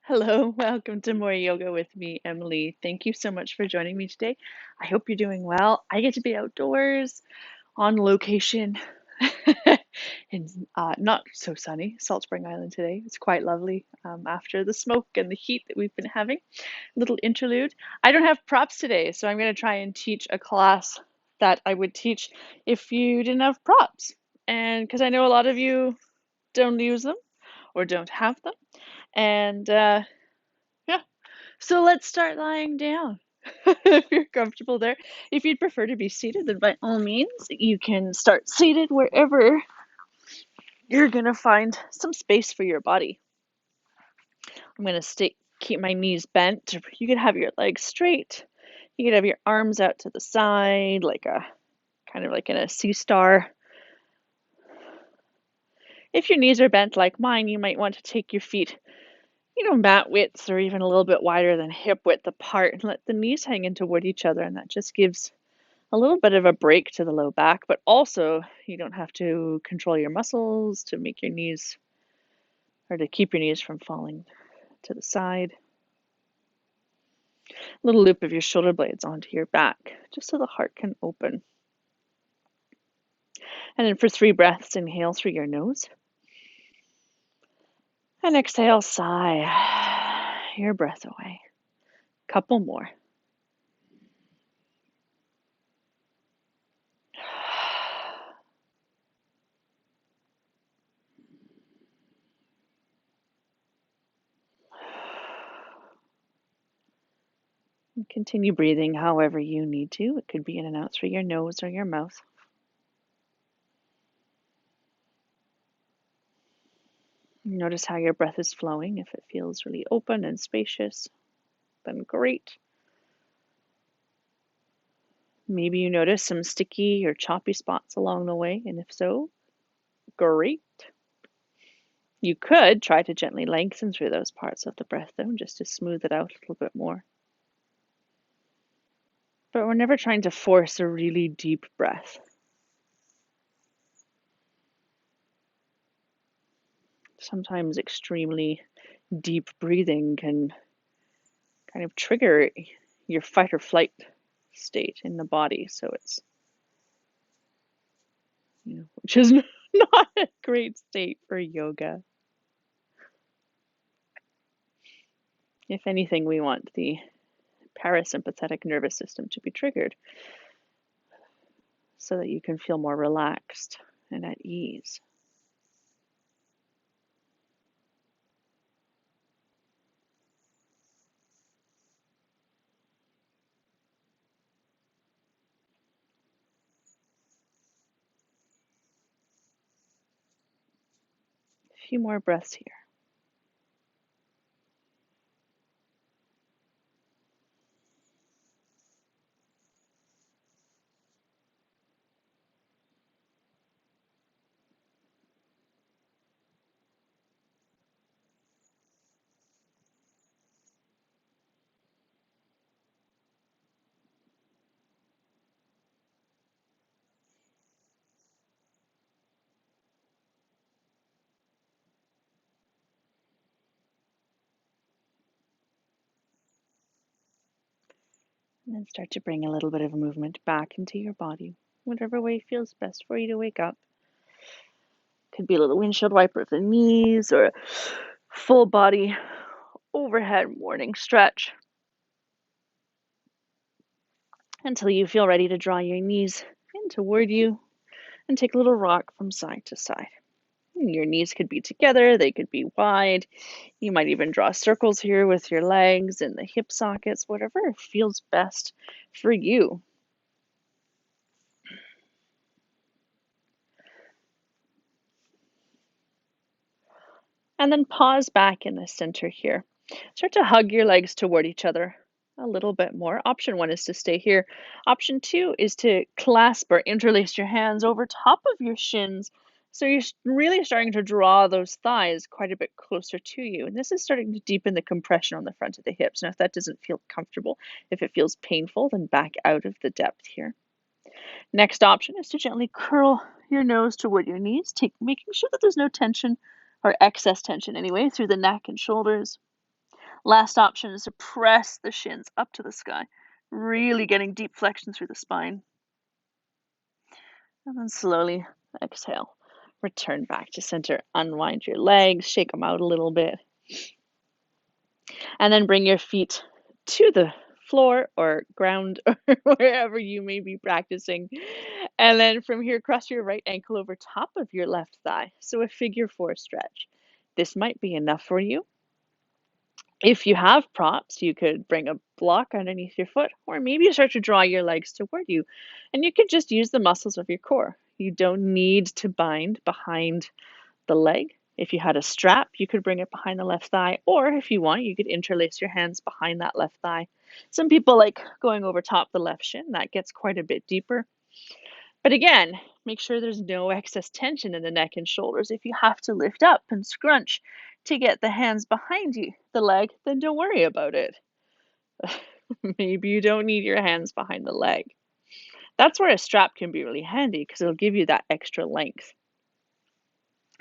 Hello, welcome to more yoga with me, Emily. Thank you so much for joining me today. I hope you're doing well. I get to be outdoors on location in not so sunny Salt Spring Island today. It's quite lovely after the smoke and the heat that we've been having. Little interlude. I don't have props today, so I'm going to try and teach a class that I would teach if you didn't have props. And because I know a lot of you don't use them or don't have them. And yeah, so let's start lying down. If you're comfortable there. If you'd prefer to be seated, then by all means, you can start seated wherever you're going to find some space for your body. I'm going to keep my knees bent. You can have your legs straight. You can have your arms out to the side, like a kind of like in a C star. If your knees are bent like mine, you might want to take your feet, mat width or even a little bit wider than hip width apart and let the knees hang in toward each other. And that just gives a little bit of a break to the low back, but also you don't have to control your muscles to make your knees or to keep your knees from falling to the side. Little loop of your shoulder blades onto your back, just so the heart can open. And then for 3 breaths, inhale through your nose. And exhale, sigh your breath away. Couple more. And continue breathing however you need to. It could be in and out through your nose or your mouth. Notice how your breath is flowing. If it feels really open and spacious, then great. Maybe you notice some sticky or choppy spots along the way, and if so, great. You could try to gently lengthen through those parts of the breath, though, just to smooth it out a little bit more. But we're never trying to force a really deep breath. Sometimes extremely deep breathing can kind of trigger your fight or flight state in the body. So it's, which is not a great state for yoga. If anything, we want the parasympathetic nervous system to be triggered so that you can feel more relaxed and at ease. A few more breaths here. And then start to bring a little bit of movement back into your body, whatever way feels best for you to wake up. Could be a little windshield wiper of the knees or a full body overhead morning stretch until you feel ready to draw your knees in toward you and take a little rock from side to side. Your knees could be together, they could be wide. You might even draw circles here with your legs and the hip sockets, whatever feels best for you. And then pause back in the center here. Start to hug your legs toward each other a little bit more. Option 1 is to stay here. Option 2 is to clasp or interlace your hands over top of your shins. So you're really starting to draw those thighs quite a bit closer to you. And this is starting to deepen the compression on the front of the hips. Now, if that doesn't feel comfortable, if it feels painful, then back out of the depth here. Next option is to gently curl your nose toward your knees, making sure that there's no tension or excess tension anyway through the neck and shoulders. Last option is to press the shins up to the sky, really getting deep flexion through the spine. And then slowly exhale. Return back to center. Unwind your legs, shake them out a little bit. And then bring your feet to the floor or ground or wherever you may be practicing. And then from here, cross your right ankle over top of your left thigh. So a figure four stretch. This might be enough for you. If you have props, you could bring a block underneath your foot, or maybe you start to draw your legs toward you. And you can just use the muscles of your core. You don't need to bind behind the leg. If you had a strap, you could bring it behind the left thigh, or if you want, you could interlace your hands behind that left thigh. Some people like going over top the left shin. That gets quite a bit deeper. But again, make sure there's no excess tension in the neck and shoulders. If you have to lift up and scrunch to get the hands behind you, the leg, then don't worry about it. Maybe you don't need your hands behind the leg. That's where a strap can be really handy because it'll give you that extra length.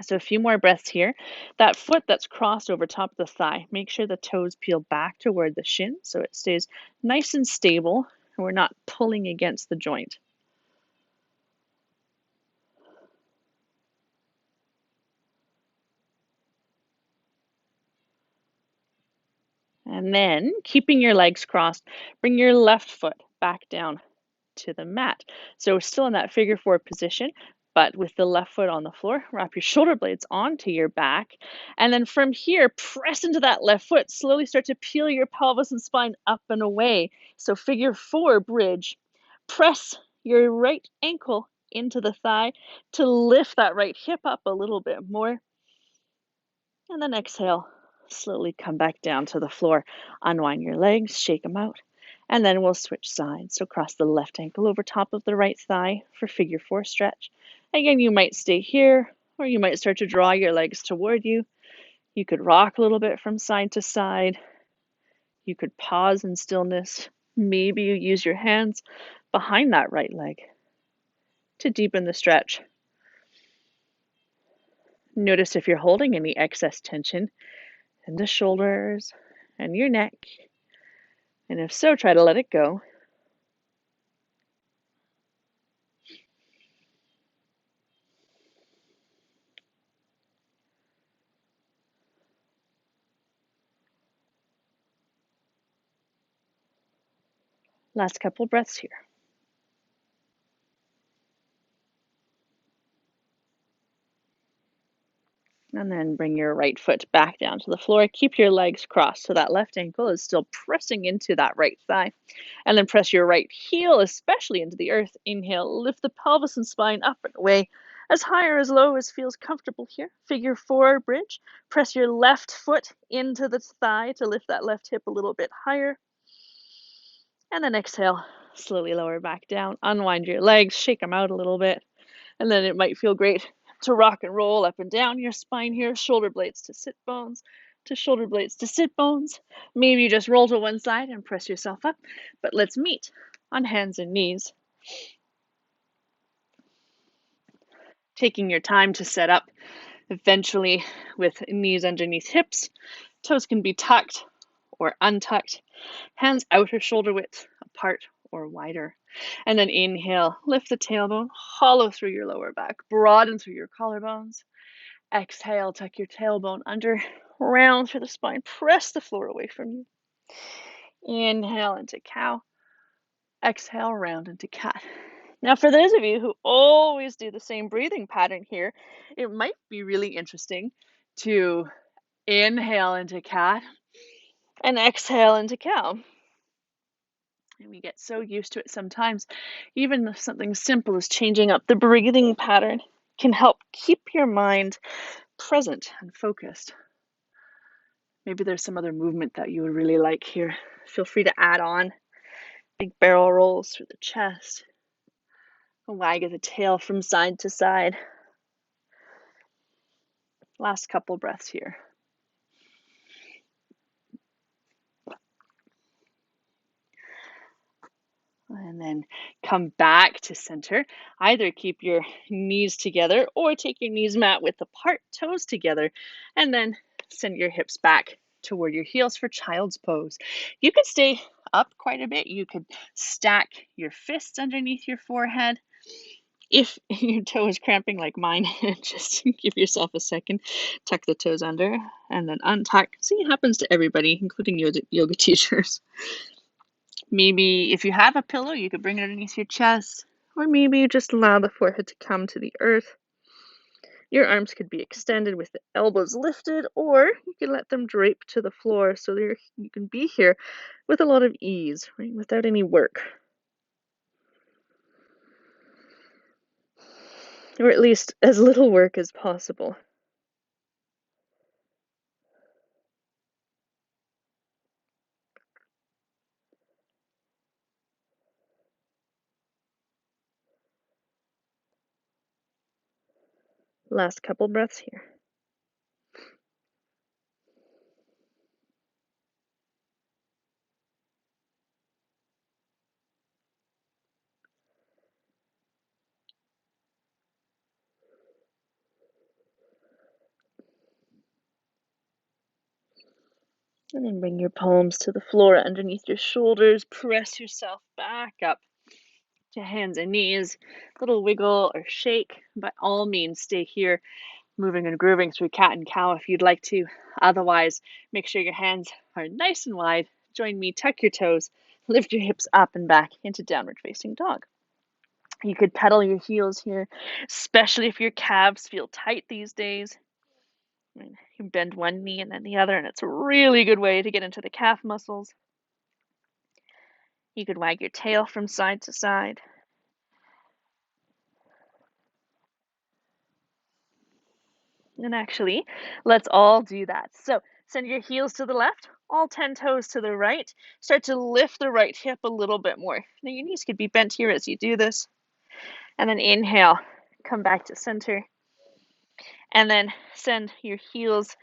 So a few more breaths here. That foot that's crossed over top of the thigh, make sure the toes peel back toward the shin so it stays nice and stable and we're not pulling against the joint. And then, keeping your legs crossed, bring your left foot back down to the mat. So still in that figure four position, but with the left foot on the floor, wrap your shoulder blades onto your back. And then from here, press into that left foot. Slowly start to peel your pelvis and spine up and away. So figure four bridge. Press your right ankle into the thigh to lift that right hip up a little bit more. And then exhale, slowly come back down to the floor. Unwind your legs, shake them out. And then we'll switch sides. So cross the left ankle over top of the right thigh for figure four stretch. Again, you might stay here, or you might start to draw your legs toward you. You could rock a little bit from side to side. You could pause in stillness. Maybe you use your hands behind that right leg to deepen the stretch. Notice if you're holding any excess tension in the shoulders and your neck. And if so, try to let it go. Last couple breaths here. And then bring your right foot back down to the floor. Keep your legs crossed so that left ankle is still pressing into that right thigh. And then press your right heel, especially into the earth. Inhale, lift the pelvis and spine up and away, as high or as low as feels comfortable here. Figure four bridge. Press your left foot into the thigh to lift that left hip a little bit higher. And then exhale, slowly lower back down. Unwind your legs, shake them out a little bit. And then it might feel great to rock and roll up and down your spine here, shoulder blades to sit bones, to shoulder blades to sit bones. Maybe you just roll to one side and press yourself up, but let's meet on hands and knees. Taking your time to set up, eventually with knees underneath hips, toes can be tucked or untucked, hands outer shoulder width apart or wider. And then inhale, lift the tailbone, hollow through your lower back, broaden through your collarbones. Exhale, tuck your tailbone under, round through the spine, press the floor away from you. Inhale into cow. Exhale, round into cat. Now, for those of you who always do the same breathing pattern here, it might be really interesting to inhale into cat and exhale into cow. And we get so used to it sometimes. Even something simple as changing up the breathing pattern can help keep your mind present and focused. Maybe there's some other movement that you would really like here. Feel free to add on. Big barrel rolls through the chest. A wag of the tail from side to side. Last couple breaths here. And then come back to center. Either keep your knees together or take your knees mat width apart, toes together, and then send your hips back toward your heels for child's pose. You could stay up quite a bit. You could stack your fists underneath your forehead. If your toe is cramping like mine, just give yourself a second, tuck the toes under, and then untuck. See, it happens to everybody, including yoga teachers. Maybe if you have a pillow, you could bring it underneath your chest, or maybe you just allow the forehead to come to the earth. Your arms could be extended with the elbows lifted, or you could let them drape to the floor so you can be here with a lot of ease, right, without any work. Or at least as little work as possible. Last couple breaths here. And then bring your palms to the floor underneath your shoulders. Press yourself back up to hands and knees. Little wiggle or shake. By all means, stay here, moving and grooving through cat and cow if you'd like to. Otherwise, make sure your hands are nice and wide. Join me, tuck your toes, lift your hips up and back into downward facing dog. You could pedal your heels here, especially if your calves feel tight these days. You can bend one knee and then the other, and it's a really good way to get into the calf muscles. You could wag your tail from side to side. And actually, let's all do that. So send your heels to the left, all 10 toes to the right. Start to lift the right hip a little bit more. Now your knees could be bent here as you do this. And then inhale, come back to center. And then send your heels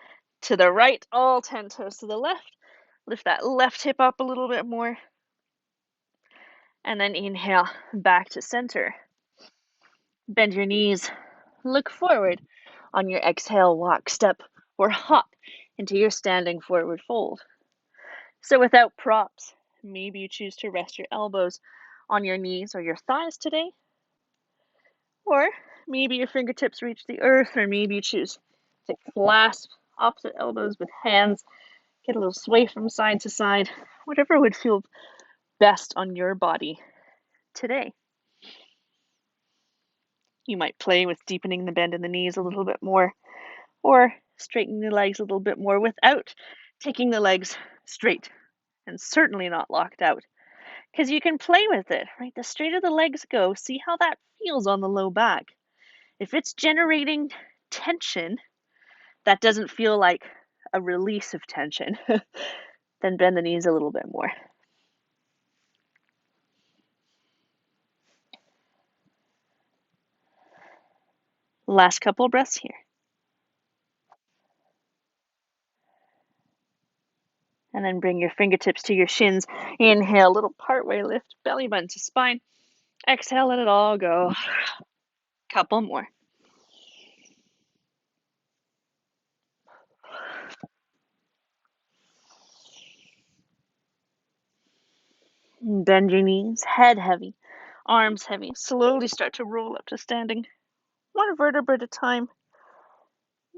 to the right, all 10 toes to the left. Lift that left hip up a little bit more. And then inhale, back to center. Bend your knees, look forward. On your exhale, walk, step, or hop into your standing forward fold. So without props, maybe you choose to rest your elbows on your knees or your thighs today. Or maybe your fingertips reach the earth, or maybe you choose to clasp opposite elbows with hands, get a little sway from side to side, whatever would feel best on your body today. You might play with deepening the bend in the knees a little bit more, or straightening the legs a little bit more without taking the legs straight and certainly not locked out. Because you can play with it, right? The straighter the legs go, see how that feels on the low back. If it's generating tension, that doesn't feel like a release of tension, then bend the knees a little bit more. Last couple breaths here. And then bring your fingertips to your shins. Inhale, little partway lift, belly button to spine. Exhale, let it all go. Couple more. Bend your knees, head heavy, arms heavy. Slowly start to roll up to standing. One vertebra at a time.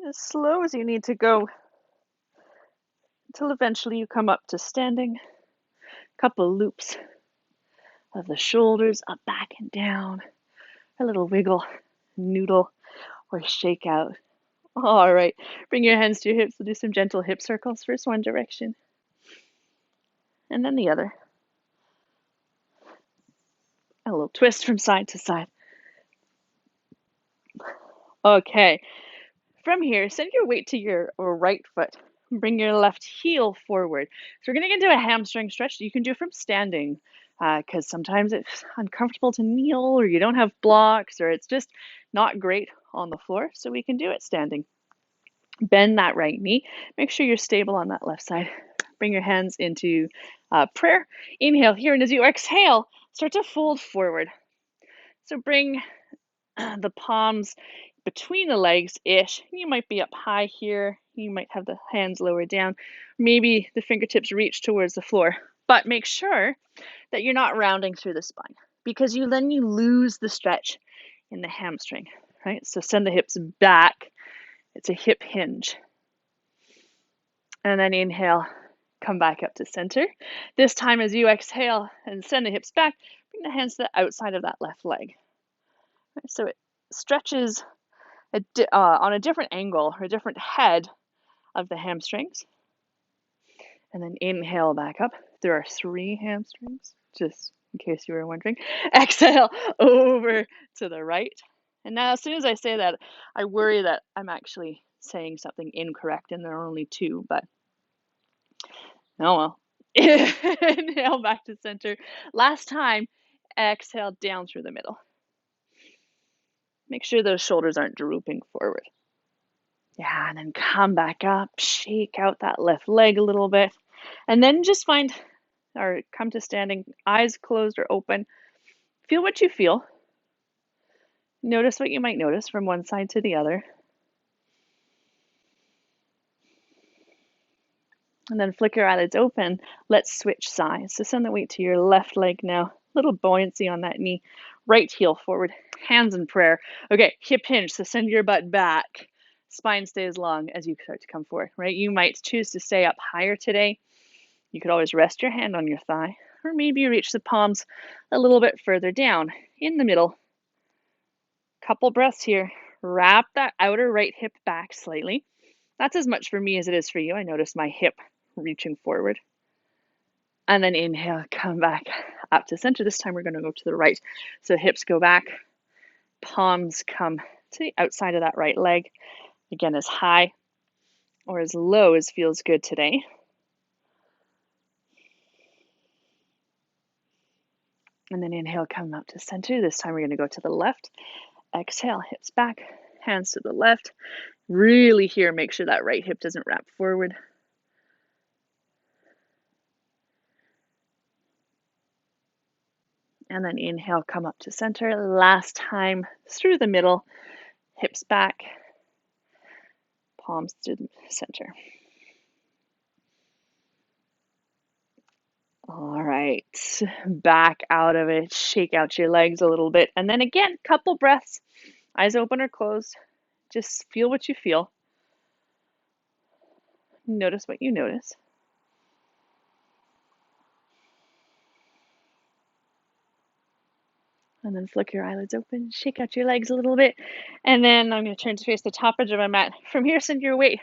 As slow as you need to go until eventually you come up to standing. Couple loops of the shoulders up, back, and down. A little wiggle, noodle, or shake out. All right, bring your hands to your hips. We'll do some gentle hip circles. First one direction, and then the other. A little twist from side to side. Okay, from here, send your weight to your right foot. Bring your left heel forward. So we're going to get into a hamstring stretch. You can do from standing because sometimes it's uncomfortable to kneel, or you don't have blocks, or it's just not great on the floor. So we can do it standing. Bend that right knee. Make sure you're stable on that left side. Bring your hands into prayer. Inhale here, and as you exhale, start to fold forward. So bring the palms between the legs-ish. You might be up high here. You might have the hands lower down. Maybe the fingertips reach towards the floor. But make sure that you're not rounding through the spine because then you lose the stretch in the hamstring, right? So send the hips back. It's a hip hinge. And then inhale, come back up to center. This time as you exhale and send the hips back, bring the hands to the outside of that left leg. So it stretches on a different angle or a different head of the hamstrings. And then inhale back up. There are 3 hamstrings, just in case you were wondering. Exhale over to the right. And now as soon as I say that, I worry that I'm actually saying something incorrect and there are only 2, but oh well. Inhale back to center. Last time, exhale down through the middle. Make sure those shoulders aren't drooping forward. Yeah, and then come back up, shake out that left leg a little bit, and then just find or come to standing, eyes closed or open. Feel what you feel. Notice what you might notice from one side to the other. And then flick your eyelids open. Let's switch sides. So send the weight to your left leg now. Little buoyancy on that knee. Right heel forward. Hands in prayer. Okay, hip hinge. So send your butt back. Spine stays long as you start to come forward, right? You might choose to stay up higher today. You could always rest your hand on your thigh. Or maybe you reach the palms a little bit further down in the middle. Couple breaths here. Wrap that outer right hip back slightly. That's as much for me as it is for you. I notice my hip reaching forward. And then inhale, come back up to center. This time we're going to go to the right. So hips go back, palms come to the outside of that right leg. Again, as high or as low as feels good today. And then inhale, come up to center. This time we're going to go to the left. Exhale, hips back, hands to the left. Really here, make sure that right hip doesn't wrap forward. And then inhale, come up to center. Last time through the middle, hips back, palms to the center. All right, back out of it. Shake out your legs a little bit. And then again, couple breaths, eyes open or closed. Just feel what you feel. Notice what you notice. And then flick your eyelids open, shake out your legs a little bit. And then I'm going to turn to face the top edge of my mat. From here, send your weight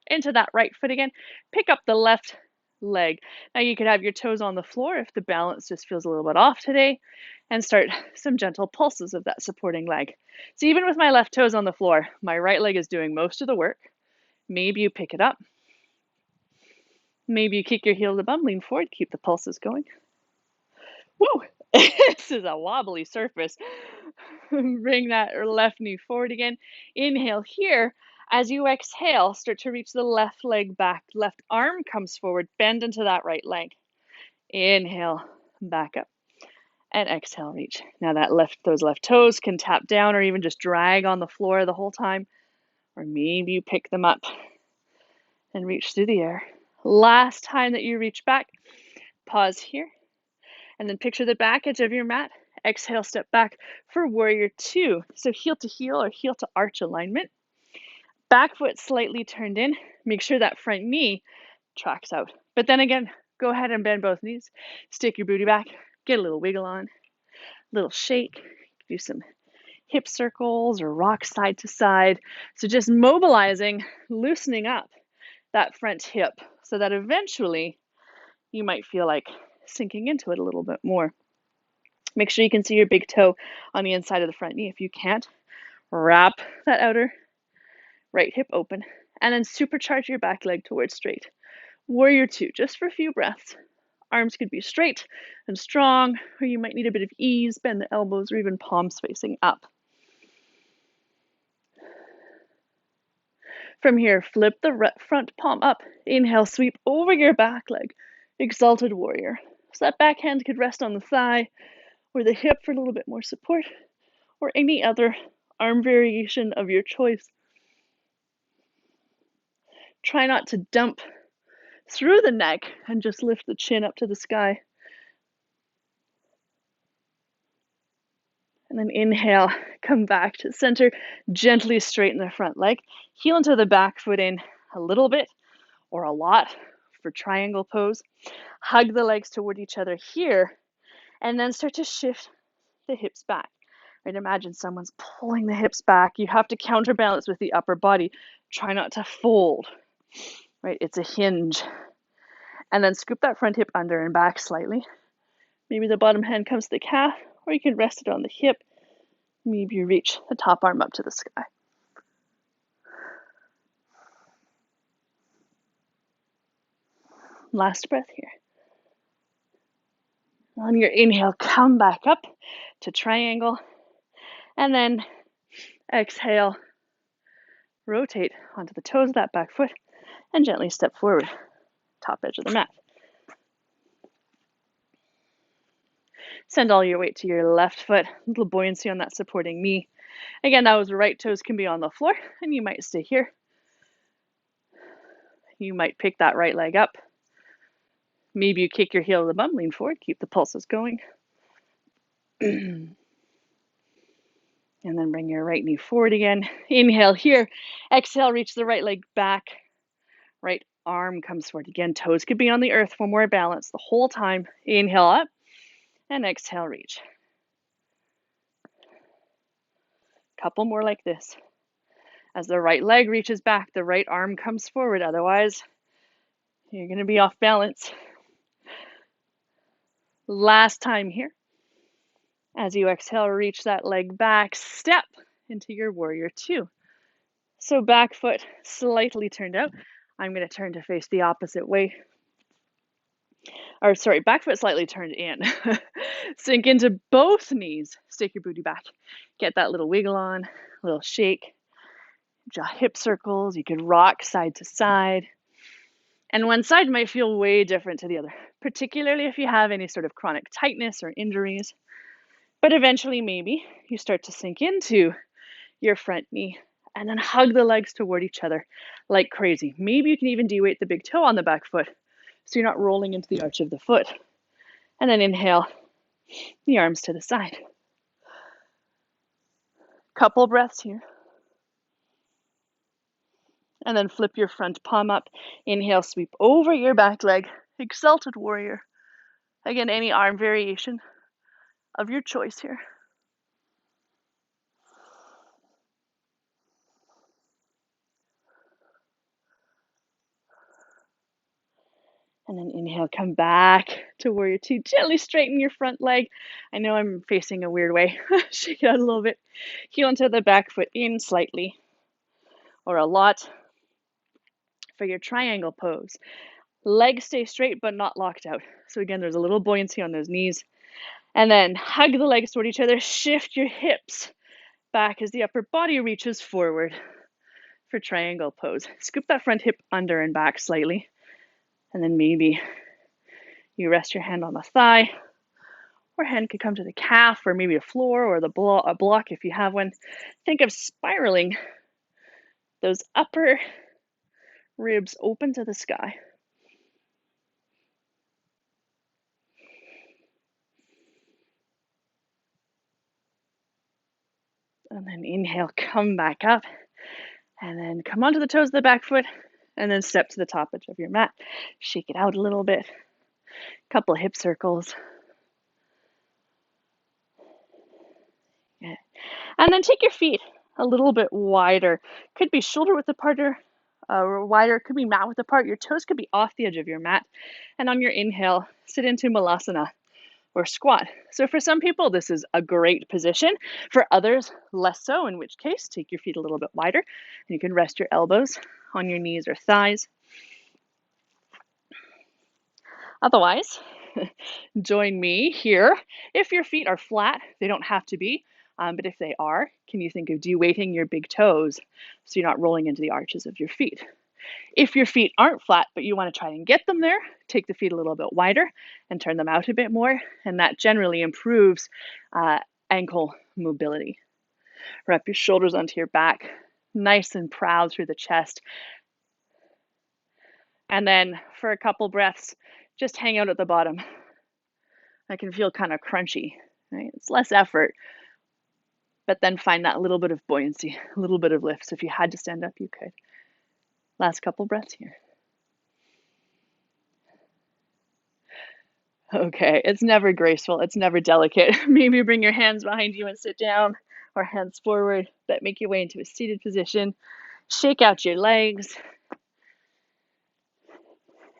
into that right foot again. Pick up the left leg. Now you could have your toes on the floor if the balance just feels a little bit off today, and start some gentle pulses of that supporting leg. So even with my left toes on the floor, my right leg is doing most of the work. Maybe you pick it up. Maybe you kick your heel to the bum, lean forward, keep the pulses going. Woo! This is a wobbly surface. Bring that left knee forward again. Inhale here. As you exhale, start to reach the left leg back. Left arm comes forward. Bend into that right leg. Inhale, back up. And exhale, reach. Now those left toes can tap down or even just drag on the floor the whole time. Or maybe you pick them up and reach through the air. Last time that you reach back, pause here. And then picture the back edge of your mat. Exhale, step back for warrior 2. So heel to heel or heel to arch alignment. Back foot slightly turned in. Make sure that front knee tracks out. But then again, go ahead and bend both knees. Stick your booty back. Get a little wiggle on. Little shake. Do some hip circles or rock side to side. So just mobilizing, loosening up that front hip so that eventually you might feel like sinking into it a little bit more. Make sure you can see your big toe on the inside of the front knee. If you can't, wrap that outer right hip open and then supercharge your back leg towards straight. Warrior 2, just for a few breaths. Arms could be straight and strong, or you might need a bit of ease, bend the elbows or even palms facing up. From here, flip the front palm up. Inhale, sweep over your back leg. Exalted warrior. So that back hand could rest on the thigh or the hip for a little bit more support, or any other arm variation of your choice. Try not to dump through the neck and just lift the chin up to the sky. And then inhale, come back to center, gently straighten the front leg. Heel into the back foot in a little bit or a lot for triangle pose. Hug the legs toward each other here, and then start to shift the hips back. Right? Imagine someone's pulling the hips back. You have to counterbalance with the upper body. Try not to fold. Right? It's a hinge. And then scoop that front hip under and back slightly. Maybe the bottom hand comes to the calf, or you can rest it on the hip. Maybe you reach the top arm up to the sky. Last breath here. On your inhale, come back up to triangle. And then exhale, rotate onto the toes of that back foot and gently step forward, top edge of the mat. Send all your weight to your left foot, a little buoyancy on that supporting knee. Again, those right toes can be on the floor, and you might stay here. You might pick that right leg up. Maybe you kick your heel to the bum, lean forward, keep the pulses going. And then bring your right knee forward again. Inhale here. Exhale, reach the right leg back. Right arm comes forward again. Toes could be on the earth for more balance the whole time. Inhale up and exhale, reach. Couple more like this. As the right leg reaches back, the right arm comes forward. Otherwise, you're going to be off balance. Last time here. As you exhale, reach that leg back, step into your warrior two. So back foot slightly turned out. I'm going to turn to face the opposite way. Or sorry, back foot slightly turned in. Sink into both knees. Stick your booty back. Get that little wiggle on, a little shake. Draw hip circles. You could rock side to side. And one side might feel way different to the other, particularly if you have any sort of chronic tightness or injuries. But eventually, maybe you start to sink into your front knee and then hug the legs toward each other like crazy. Maybe you can even de-weight the big toe on the back foot so you're not rolling into the arch of the foot. And then inhale, the arms to the side. Couple breaths here. And then flip your front palm up. Inhale, sweep over your back leg. Exalted warrior. Again, any arm variation of your choice here. And then inhale, come back to warrior two. Gently straighten your front leg. I know I'm facing a weird way. Shake it out a little bit. Heel into the back foot in slightly or a lot for your triangle pose. Legs stay straight but not locked out. So again, there's a little buoyancy on those knees. And then hug the legs toward each other. Shift your hips back as the upper body reaches forward for triangle pose. Scoop that front hip under and back slightly. And then maybe you rest your hand on the thigh, or hand could come to the calf, or maybe a floor, or a block if you have one. Think of spiraling those upper ribs open to the sky. And then inhale, come back up, and then come onto the toes of the back foot, and then step to the top edge of your mat. Shake it out a little bit. Couple hip circles. Yeah. And then take your feet a little bit wider. Could be shoulder width apart or wider. Could be mat width apart. Your toes could be off the edge of your mat. And on your inhale, sit into malasana or squat. So for some people, this is a great position. For others, less so, in which case, take your feet a little bit wider. And you can rest your elbows on your knees or thighs. Otherwise, join me here. If your feet are flat, they don't have to be, but if they are, can you think of de-weighting your big toes so you're not rolling into the arches of your feet? If your feet aren't flat, but you want to try and get them there, take the feet a little bit wider and turn them out a bit more, and that generally improves ankle mobility. Wrap your shoulders onto your back, nice and proud through the chest. And then for a couple breaths, just hang out at the bottom. That can feel kind of crunchy, right? It's less effort, but then find that little bit of buoyancy, a little bit of lift. So if you had to stand up, you could. Last couple breaths here. Okay, it's never graceful, it's never delicate. Maybe bring your hands behind you and sit down, or hands forward, but make your way into a seated position. Shake out your legs.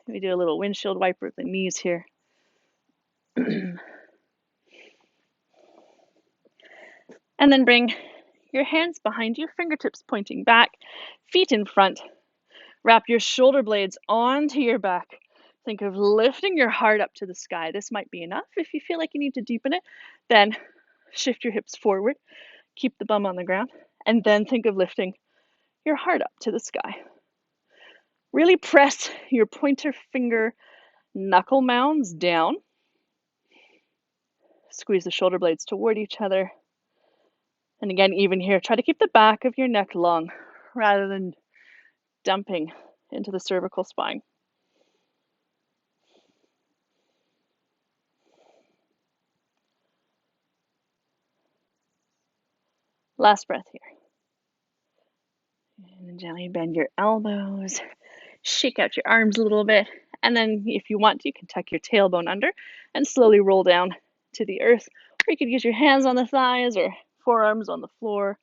We do a little windshield wiper of the knees here. And then bring your hands behind you, fingertips pointing back, feet in front. Wrap your shoulder blades onto your back. Think of lifting your heart up to the sky. This might be enough. If you feel like you need to deepen it, then shift your hips forward, keep the bum on the ground, and then think of lifting your heart up to the sky. Really press your pointer finger knuckle mounds down. Squeeze the shoulder blades toward each other. And again, even here, try to keep the back of your neck long rather than dumping into the cervical spine. Last breath here. And then gently bend your elbows, shake out your arms a little bit, and then if you want, you can tuck your tailbone under and slowly roll down to the earth. Or you could use your hands on the thighs or forearms on the floor,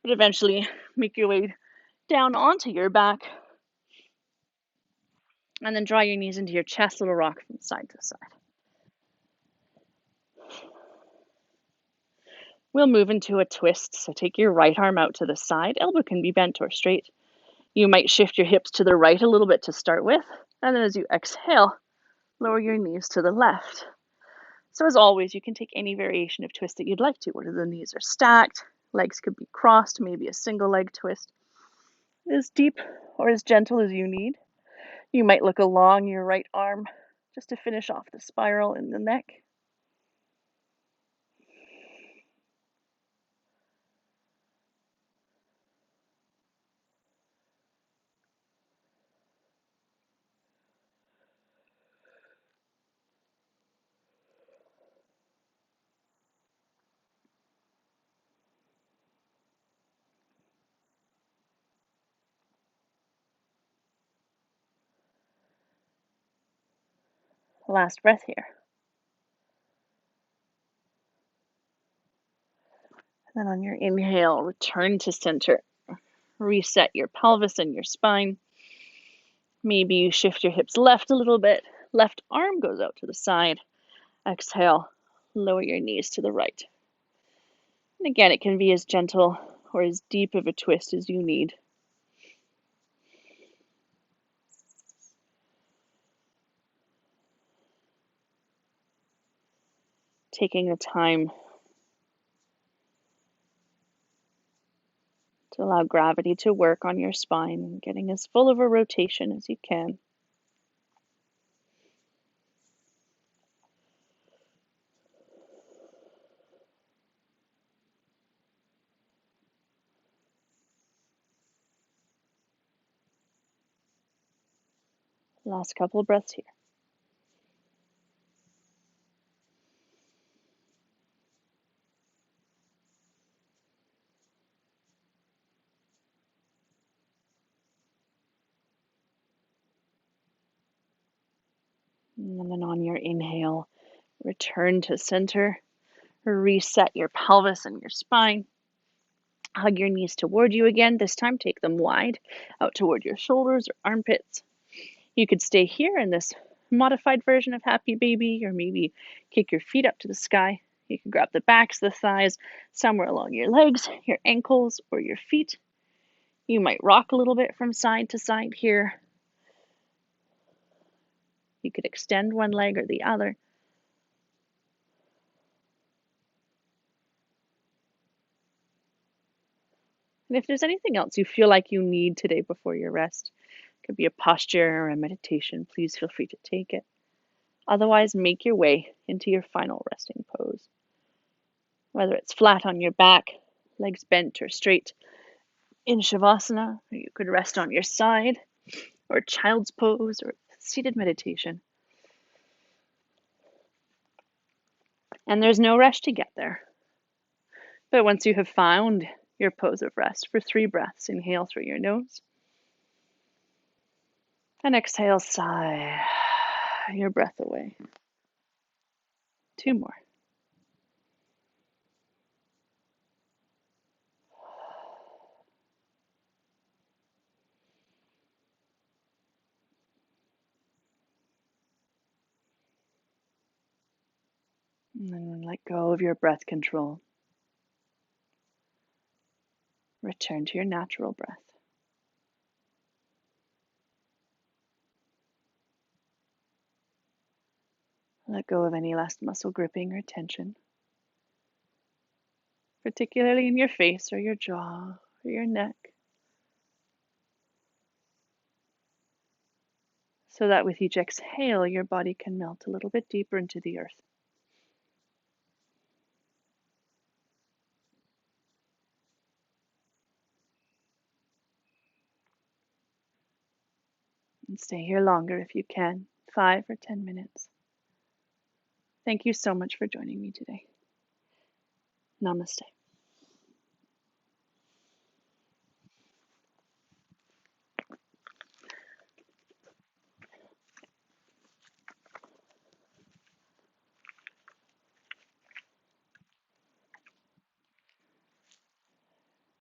but eventually make your way down onto your back. And then draw your knees into your chest, little rock from side to side. We'll move into a twist, so take your right arm out to the side. Elbow can be bent or straight. You might shift your hips to the right a little bit to start with, and then as you exhale, lower your knees to the left. So as always, you can take any variation of twist that you'd like to, whether the knees are stacked, legs could be crossed, maybe a single leg twist. As deep or as gentle as you need. You might look along your right arm just to finish off the spiral in the neck. Last breath here. Then on your inhale, return to center. Reset your pelvis and your spine. Maybe you shift your hips left a little bit. Left arm goes out to the side. Exhale, lower your knees to the right. And again, it can be as gentle or as deep of a twist as you need. Taking the time to allow gravity to work on your spine and getting as full of a rotation as you can. Last couple of breaths here. And then on your inhale, return to center. Reset your pelvis and your spine. Hug your knees toward you again. This time, take them wide out toward your shoulders or armpits. You could stay here in this modified version of Happy Baby, or maybe kick your feet up to the sky. You can grab the backs, the thighs, somewhere along your legs, your ankles, or your feet. You might rock a little bit from side to side here. You could extend one leg or the other. And if there's anything else you feel like you need today before your rest, it could be a posture or a meditation, please feel free to take it. Otherwise, make your way into your final resting pose. Whether it's flat on your back, legs bent or straight in Shavasana, or you could rest on your side, or child's pose, or seated meditation. And there's no rush to get there. But once you have found your pose of rest, for 3 breaths, inhale through your nose. And exhale, sigh your breath away. 2 more. And then let go of your breath control. Return to your natural breath. Let go of any last muscle gripping or tension, particularly in your face or your jaw or your neck, so that with each exhale, your body can melt a little bit deeper into the earth. And stay here longer if you can, 5 or 10 minutes. Thank you so much for joining me today. Namaste.